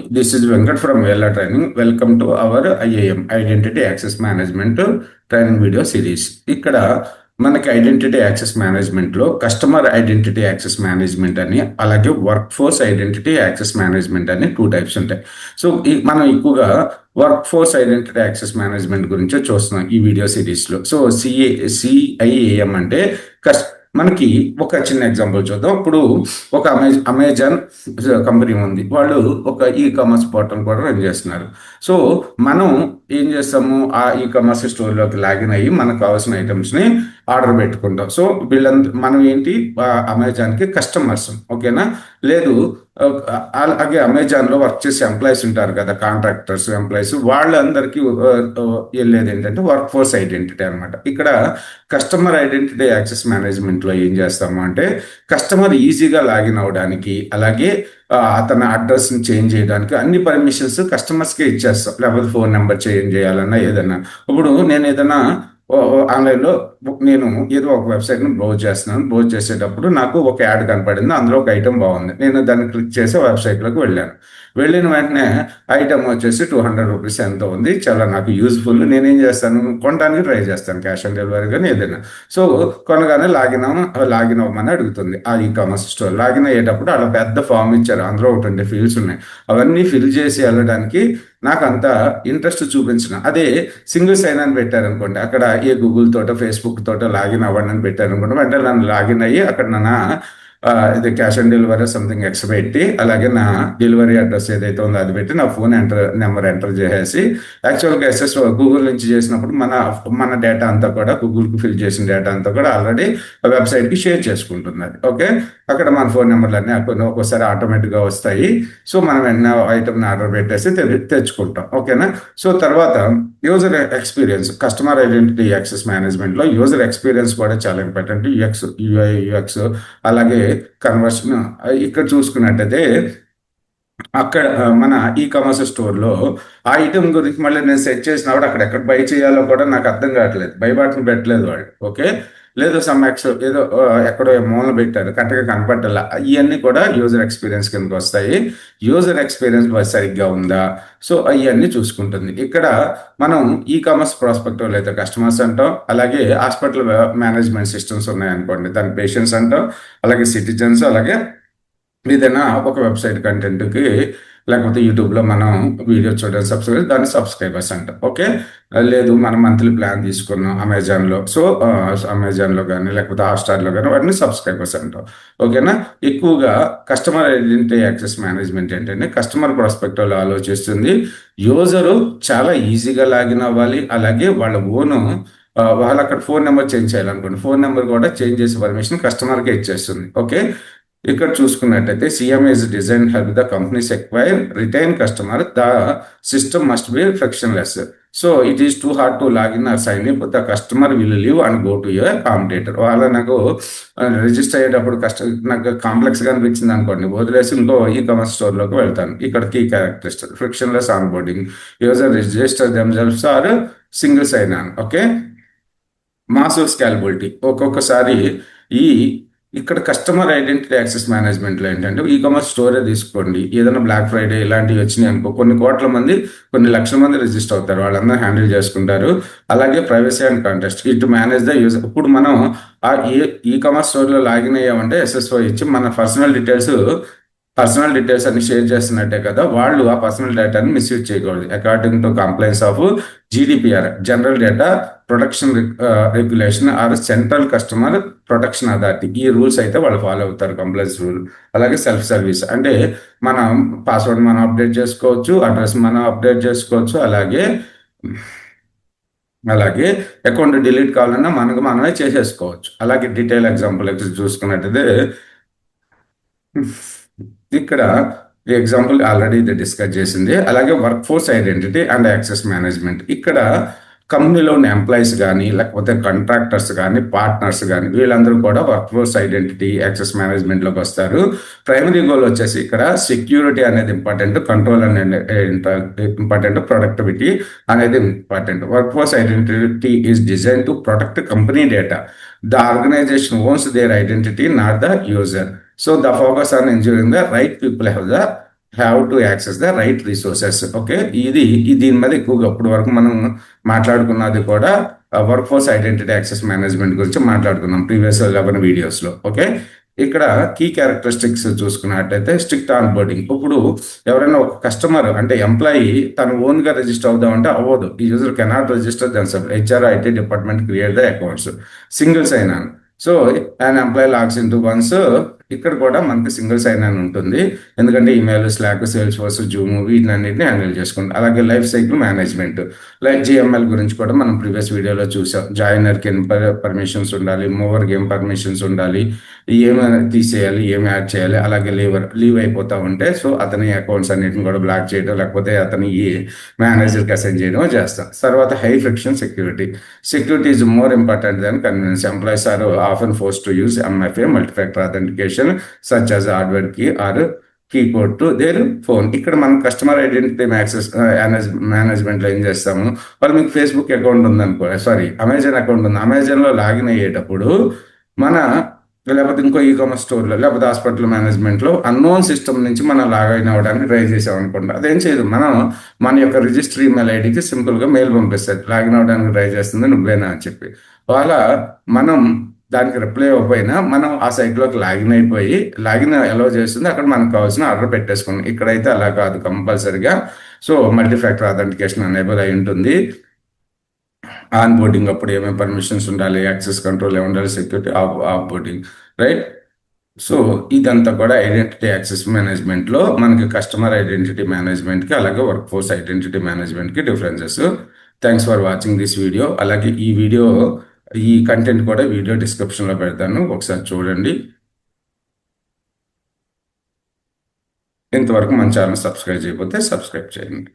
this is Venkat from Vela Training. Welcome to our IAM Identity Access Management training video series. ఇక్కడ మనకి identity access మేనేజ్మెంట్లో customer identity access management అని, అలాగే work force identity access management అని 2 types ఉంటాయి. So మనం ఎక్కువగా work force identity access management గురించే చూస్తున్నాం ఈ వీడియో సిరీస్లో. సో CIAM అంటే మనకి ఒక చిన్న ఎగ్జాంపుల్ చూద్దాం. ఇప్పుడు ఒక అమెజాన్ కంపెనీ ఉంది, వాళ్ళు ఒక కామర్స్ పోర్టల్ కూడా రన్ చేస్తున్నారు. సో మనం ఏం చేస్తాము, ఆ కామర్స్ స్టోర్లోకి లాగిన్ అయ్యి మనకు కావాల్సిన ఐటమ్స్ని ఆర్డర్ పెట్టుకుంటాం. సో మనం ఏంటి, అమెజాన్కి కస్టమర్స్, ఓకేనా? లేదు, అలాగే అమెజాన్లో వర్క్ చేసే ఎంప్లాయీస్ ఉంటారు కదా, కాంట్రాక్టర్స్, ఎంప్లాయీస్, వాళ్ళందరికీ వెళ్ళేది ఏంటంటే వర్క్ ఫోర్స్ ఐడెంటిటీ అనమాట. ఇక్కడ కస్టమర్ ఐడెంటిటీ యాక్సెస్ మేనేజ్మెంట్లో ఏం చేస్తాము అంటే, కస్టమర్ ఈజీగా లాగిన్ అవడానికి, అలాగే అతని అడ్రస్ని చేంజ్ చేయడానికి అన్ని పర్మిషన్స్ కస్టమర్స్కే ఇచ్చేస్తాం. లేకపోతే ఫోన్ నెంబర్ చేంజ్ చేయాలన్నా ఏదన్నా. ఇప్పుడు నేను ఏదైనా ఆన్లైన్లో నేను ఏదో ఒక వెబ్సైట్ని బ్రౌజ్ చేస్తున్నాను. బ్రౌజ్ చేసేటప్పుడు నాకు ఒక యాడ్ కనపడింది, అందులో ఒక ఐటమ్ బాగుంది. నేను దాన్ని క్లిక్ చేసి వెబ్సైట్లోకి వెళ్ళిన వెంటనే ఐటమ్ వచ్చేసి 200 రూపీస్ ఎంత ఉంది, చాలా నాకు యూజ్ఫుల్. నేనేం చేస్తాను, కొనడానికి ట్రై చేస్తాను, క్యాష్ ఆన్ డెలివరీ కానీ ఏదైనా. సో కొనగానే లాగిన్ అవ్వమని అడుగుతుంది ఆ కామర్స్ స్టోర్. లాగిన్ అయ్యేటప్పుడు అలా పెద్ద ఫామ్ ఇచ్చారు, అందులో 20 ఫీల్డ్స్ ఉన్నాయి. అవన్నీ ఫిల్ చేసి వెళ్ళడానికి నాకు అంత ఇంట్రెస్ట్ చూపించిన. అదే సింగిల్ సైన్ అని పెట్టారనుకోండి, అక్కడ గూగుల్ తోటో ఫేస్బుక్ తోటో లాగిన్ అవ్వండి అని పెట్టారనుకోండి, వెంటనే నన్ను లాగిన్ అయ్యి అక్కడ ఇది cash on delivery something X పెట్టి, అలాగే నా డెలివరీ అడ్రస్ ఏదైతే ఉందో అది పెట్టి నా ఫోన్ నెంబర్ ఎంటర్ చేసేసి, యాక్చువల్గా గూగుల్ నుంచి చేసినప్పుడు మన డేటా అంతా కూడా, గూగుల్కి ఫిల్ చేసిన డేటా అంతా కూడా ఆల్రెడీ వెబ్సైట్కి షేర్ చేసుకుంటుంది అది. ఓకే, అక్కడ మన ఫోన్ నెంబర్లు అన్నీ ఒక్కోసారి ఆటోమేటిక్గా వస్తాయి. సో మనం వెంటనే ఐటమ్ని ఆర్డర్ పెట్టేసి తెచ్చుకుంటాం. ఓకేనా? సో తర్వాత user experience, customer identity access మేనేజ్మెంట్లో యూజర్ ఎక్స్పీరియన్స్ కూడా చాలా ఇంపార్టెంట్. యూఎక్స్ అలాగే కన్వర్షన్. ఇక్కడ చూసుకున్నట్టయితే అక్కడ మన కామర్స్ స్టోర్లో ఆ ఐటమ్ గురించి మళ్ళీ నేను సెట్ చేసినప్పుడు అక్కడ ఎక్కడ బై చేయాలో కూడా నాకు అర్థం కావట్లేదు, బై బటన్ పెట్టలేదు వాళ్ళు. ఓకే, లేదు ఏదో ఎక్కడో మూలన పెట్టారు, కరెక్ట్గా కనపడాల. ఇవన్నీ కూడా యూజర్ ఎక్స్పీరియన్స్ కిందకి వస్తాయి. యూజర్ ఎక్స్పీరియన్స్ సరిగ్గా ఉందా, సో అవన్నీ చూసుకుంటుంది. ఇక్కడ మనం కామర్స్ ప్రాస్పెక్టివ్ అయితే కస్టమర్స్ అంటాం, అలాగే హాస్పిటల్ మేనేజ్మెంట్ సిస్టమ్స్ ఉన్నాయనుకోండి దాని పేషెంట్స్ అంటాం, అలాగే సిటిజన్స్, అలాగే ఏదైనా ఒక వెబ్సైట్ కంటెంట్కి లేకపోతే యూట్యూబ్లో మనం వీడియో చూడడం దాన్ని సబ్స్క్రైబర్స్ అంటాం. ఓకే, లేదు మనం మంత్లీ ప్లాన్ తీసుకున్నాం అమెజాన్లో, సో అమెజాన్లో కానీ లేకపోతే హాట్స్టార్లో కానీ వాటిని సబ్స్క్రైబర్స్ అంటాం. ఓకేనా? ఎక్కువగా కస్టమర్ ఐడెంటిటీ యాక్సెస్ మేనేజ్మెంట్ ఏంటంటే కస్టమర్ ప్రాస్పెక్టివ్లో ఆలోచిస్తుంది. యూజరు చాలా ఈజీగా లాగిన్ అవ్వాలి, అలాగే వాళ్ళ వాళ్ళు అక్కడ ఫోన్ నెంబర్ చేంజ్ చేయాలనుకోండి, ఫోన్ నెంబర్ కూడా చేంజ్ చేసే పర్మిషన్ కస్టమర్కే ఇచ్చేస్తుంది. ఓకే, ఇక్కడ చూసుకున్నట్టయితే CIAM is designed to help the companies acquire, retain customer. The system must be frictionless. So it is too hard to log in or sign up. The customer will leave and go to a competitor. వాళ్ళ నాకు register అయ్యేటప్పుడు నాకు కాంప్లెక్స్గా అనిపించింది అనుకోండి, వదిలేసి ఇంకో commerce స్టోర్లోకి వెళ్తాను. ఇక్కడ key characteristic frictionless onboarding, user register themselves or single sign on. Okay, massive scalability. ఒక్కొక్కసారి ఇక్కడ కస్టమర్ ఐడెంటిటీ యాక్సెస్ మేనేజ్మెంట్లో ఏంటంటే కామర్స్ స్టోరే తీసుకోండి, ఏదైనా బ్లాక్ ఫ్రైడే ఇలాంటివి వచ్చినాయి అనుకో, కొన్ని కోట్ల మంది, కొన్ని లక్షల మంది రిజిస్టర్ అవుతారు, వాళ్ళందరూ హ్యాండిల్ చేసుకుంటారు. అలాగే ప్రైవసీ అండ్ కాంటెస్ట్, ఇటు మేనేజ్ ద యూజర్. ఇప్పుడు మనం ఆ కామర్స్ స్టోర్లో లాగిన్ అయ్యామంటే SSO ఇచ్చి మన పర్సనల్ డీటెయిల్స్ అన్ని షేర్ చేస్తున్నట్టే కదా, వాళ్ళు ఆ పర్సనల్ డేటాని మిస్యూజ్ చేయకూడదు. According to complaints of GDPR, general data protection regulation or central customer protection authority, ఈ రూల్స్ అయితే వాళ్ళు ఫాలో అవుతారు, కంప్లైంట్స్ రూల్. అలాగే సెల్ఫ్ సర్వీస్ అంటే మనం పాస్వర్డ్ మనం అప్డేట్ చేసుకోవచ్చు, అడ్రస్ మనం అప్డేట్ చేసుకోవచ్చు, అలాగే అకౌంట్ డిలీట్ కావాలన్నా మనమే చేసేసుకోవచ్చు. అలాగే డీటెయిల్ ఎగ్జాంపుల్ చూసుకున్నట్టయితే ఇక్కడ ఎగ్జాంపుల్ ఆల్రెడీ ఇది డిస్కస్ చేసింది. అలాగే work force identity and access management, ఇక్కడ కంపెనీలో ఉన్న ఎంప్లాయీస్ కానీ లేకపోతే కాంట్రాక్టర్స్ కానీ పార్ట్నర్స్ కానీ వీళ్ళందరూ కూడా వర్క్ ఫోర్స్ ఐడెంటిటీ యాక్సెస్ మేనేజ్మెంట్లోకి వస్తారు. ప్రైమరీ గోల్ వచ్చేసి ఇక్కడ సెక్యూరిటీ అనేది ఇంపార్టెంట్, కంట్రోల్ అనేది ఇంపార్టెంట్, ప్రొడక్టివిటీ అనేది important. Work force identity is design to protect company data. The organisation owns their identity, not the user. So the focus on ensuring the right people have the have to access the right resources. Okay, దీని మీద ఎక్కువగా ఇప్పటి వరకు మనం మాట్లాడుకున్నది కూడా work force identity access management గురించి మాట్లాడుకున్నాం previous 11 వీడియోస్లో. ఓకే, ఇక్కడ కీ క్యారెక్టరిస్టిక్స్ చూసుకున్నట్టయితే స్ట్రిక్ట్ ఆన్ బోర్డింగ్. ఇప్పుడు ఎవరైనా ఒక కస్టమర్ అంటే ఎంప్లాయీ తను ఓన్గా రిజిస్టర్ అవుదామంటే అవ్వదు. ఈ user cannot register themselves. HR IT department create the accounts. Single sign on. So and employee logs in to once. ఇక్కడ కూడా మనకి సింగిల్ సైన్ అని ఉంటుంది, ఎందుకంటే email, Slack, Salesforce, Zoom వీటినన్నింటినీ హ్యాండిల్ చేసుకుంటాం. అలాగే life cycle management like GML గురించి కూడా మనం ప్రీవియస్ వీడియోలో చూసాం. జాయినర్కి ఏం పర్మిషన్స్ ఉండాలి, మూవర్కి ఏం పర్మిషన్స్ ఉండాలి, ఏమి తీసేయాలి, ఏమి యాడ్ చేయాలి. అలాగే లీవ్ అయిపోతా ఉంటే సో అతని అకౌంట్స్ అన్నిటిని కూడా బ్లాక్ చేయడం, లేకపోతే అతని మేనేజర్కి అసైన్ చేయడం చేస్తాం. తర్వాత high friction security. Security is more important than convenience. Employees are often forced to use MFA multifactor authentication such as hardware key or key code to their phone. ఇక్కడ మనం కస్టమర్ ఐడెంటిటీ యాక్సెస్ మేనేజ్మెంట్లో ఏం చేస్తాము, వాళ్ళు మీకు Facebook account ఉందనుకో, sorry Amazon account ఉంది, అమెజాన్లో లాగిన్ అయ్యేటప్పుడు మన లేకపోతే ఇంకో ఈకామర్స్ స్టోర్లో లేకపోతే హాస్పిటల్ మేనేజ్మెంట్లో అన్నోన్ సిస్టమ్ నుంచి మనం లాగిన్ అవ్వడానికి ట్రై చేసాం అనుకోండి, అదేం చేయదు, మనం మన యొక్క రిజిస్టర్ ఈమెయిల్ ఐడికి సింపుల్గా మెయిల్ పంపిస్తుంది, లాగిన్ అవ్వడానికి ట్రై చేస్తుంది నువ్వేనా అని చెప్పి. వాళ్ళ మనం దానికి రిప్లై ఇవ్వకపోయినా మనం ఆ సైట్లోకి లాగిన్ అయిపోయి లాగిన్ ఎలా చేస్తుంది అక్కడ మనకు కావాల్సిన ఆర్డర్ పెట్టేసుకున్నాం. ఇక్కడైతే అలా కాదు, కంపల్సరిగా so multi factor authentication enable అయి ఉంటుంది. ఆన్ బోర్డింగ్ అప్పుడు ఏమేమి పర్మిషన్స్ ఉండాలి, యాక్సెస్ కంట్రోల్ ఏమి ఉండాలి, security of boarding, right. So ఇదంతా కూడా ఐడెంటిటీ యాక్సెస్ మేనేజ్మెంట్లో మనకి కస్టమర్ ఐడెంటిటీ మేనేజ్మెంట్కి అలాగే వర్క్ ఫోర్స్ ఐడెంటిటీ మేనేజ్మెంట్కి differences. Thanks for watching this video. అలాగే ఈ కంటెంట్ కూడా వీడియో డిస్క్రిప్షన్లో పెడతాను, ఒకసారి చూడండి. ఇంతవరకు మన ఛానల్ సబ్స్క్రైబ్ చేయకపోతే సబ్స్క్రైబ్ చేయండి.